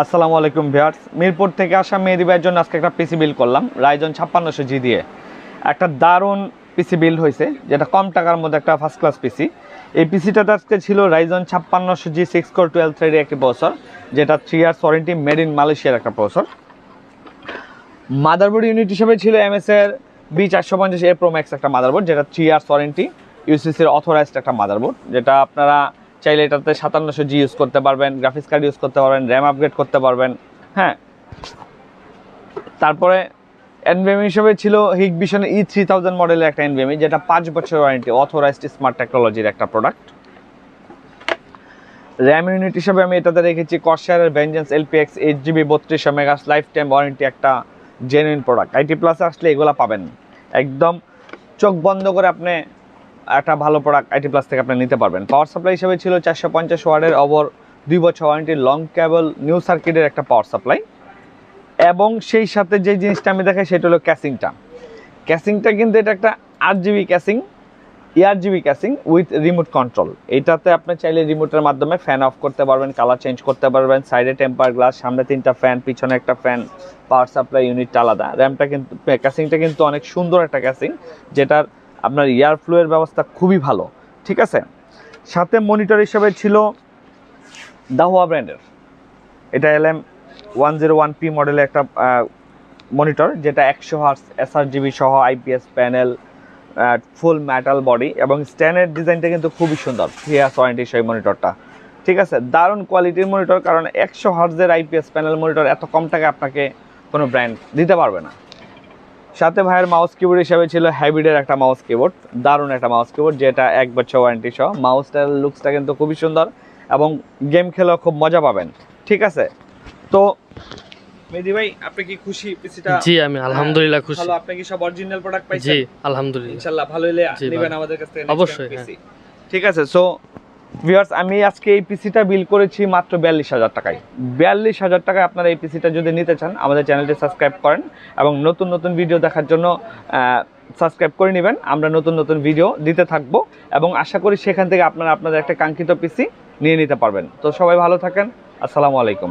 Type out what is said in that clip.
আসসালামু আলাইকুম ভিউয়ার্স, মিরপুর থেকে আসা মেহেদি ভাইয়ের জন্য আজকে একটা পিসি বিল্ড করলাম রাইজন 5600G দিয়ে। একটা দারুণ পিসি বিল্ড হয়েছে, যেটা কম টাকার মধ্যে একটা ফার্স্ট ক্লাস পিসি। এই পিসিটাতে আজকে ছিল রাইজন 5600G 6 কোর 12 থ্রেডের একটি প্রসেসর, যেটা 3 ইয়ার্স ওয়ারেন্টি, মেড ইন মালয়েশিয়ার একটা প্রসেসর। মাদারবোর্ড ইউনিট হিসেবে ছিল MSI B450A Pro Max একটা মাদারবোর্ড, যেটা 3 ইয়ার্স ওয়ারেন্টি, ইউসিসির অথরাইজড একটা মাদারবোর্ড, যেটা আপনারা চাইলে এটাতে 5700G ইউজ করতে পারবেন, গ্রাফিক্স কার্ড ইউজ করতে পারবেন, র্যাম আপগ্রেড করতে পারবেন। হ্যাঁ, তারপরে এনভিএমই হিসেবে ছিল হিগবিশন E3000 মডেলের একটা এনভিএমই, যেটা 5 বছর ওয়ারেন্টি, অথরাইজড স্মার্ট টেকনোলজির একটা প্রোডাক্ট। র্যাম ইউনিট হিসেবে আমি এটাতে রেখেছি কর্সায়ারের ভেঞ্জেন্স LPX 8GB 3200 মেগাস লাইফ টাইম ওয়ারেন্টি, একটা জেনুইন প্রোডাক্ট। আইটি প্লাসে আসলে এগুলো পাবেন, একদম চোখ বন্ধ করে আপনি একটা ভালো প্রোডাক্ট আইটি প্লাস থেকে আপনি নিতে পারবেন। পাওয়ার সাপ্লাই হিসেবে ছিল 450 ওয়াটের ওভার 2 বছর ওয়ারেন্টি লং কেবল নিউ সার্কিটের একটা পাওয়ার সাপ্লাই। এবং সেই সাথে যে জিনিসটা আমি দেখাই সেটা হলো ক্যাসিংটা কিন্তু এটা একটা 8GB casing, ERGB casing with remote control. এইটাতে আপনি চাইলে রিমোটের মাধ্যমে ফ্যান অফ করতে পারবেন, কালার চেঞ্জ করতে পারবেন, সাইডে টেম্পার গ্লাস, সামনে 3টা ফ্যান, পিছনে একটা ফ্যান, পাওয়ার সাপ্লাই ইউনিটটা আলাদা। র্যামটা কিন্তু ক্যাসিংটা কিন্তু অনেক সুন্দর একটা ক্যাসিং, যেটার আপনার এয়ার ফ্লোয়ের ব্যবস্থা খুবই ভালো। ঠিক আছে, সাথে মনিটর হিসেবে ছিল দাহুয়া ব্র্যান্ডের, এটা LM101P মডেলের একটা মনিটর, যেটা 100 হার্টজ sRGB সহ IPS প্যানেল, ফুল মেটাল বডি, এবং স্ট্যান্ডার্ড ডিজাইনটা কিন্তু খুবই সুন্দর, 3 ইয়ার্স ওয়ারেন্টি সেই মনিটরটা। ঠিক আছে, দারুণ কোয়ালিটির মনিটর, কারণ 100 হার্টজের IPS প্যানেল মনিটর এত কম টাকা আপনাকে কোনো ব্র্যান্ড দিতে পারবে না। সাথে ভাইয়ের মাউস কিবোর্ড হিসেবে ছিল হ্যাবিডের একটা মাউস কিবোর্ড, দারুণ একটা মাউস কিবোর্ড, যেটা 1 বছর ওয়ারেন্টি সহ। মাউসটার লুকসটা কিন্তু খুবই সুন্দর এবং গেম খেলেও খুব মজা পাবেন। ঠিক আছে, তো মেহেদি ভাই আপনি কি খুশি পিসিটা? জি, আমি আলহামদুলিল্লাহ খুশি। ভালো, আপনি কি সব অরিজিনাল প্রোডাক্ট পাইছেন? জি আলহামদুলিল্লাহ, ইনশাআল্লাহ ভালো হলে নেবেন আমাদের কাছ থেকে অবশ্যই। ঠিক আছে, সো ভিউয়ার্স, আমি আজকে এই পিসিটা বিল করেছি মাত্র 42,000 টাকায়। 42,000 টাকায় আপনারা এই পিসিটা যদি নিতে চান, আমাদের চ্যানেলটি সাবস্ক্রাইব করেন এবং নতুন নতুন ভিডিও দেখার জন্য সাবস্ক্রাইব করে নেবেন। আমরা নতুন নতুন ভিডিও দিতে থাকবো এবং আশা করি সেখান থেকে আপনারা আপনাদের একটা কাঙ্ক্ষিত পিসি নিয়ে নিতে পারবেন। তো সবাই ভালো থাকেন, আসসালামু আলাইকুম।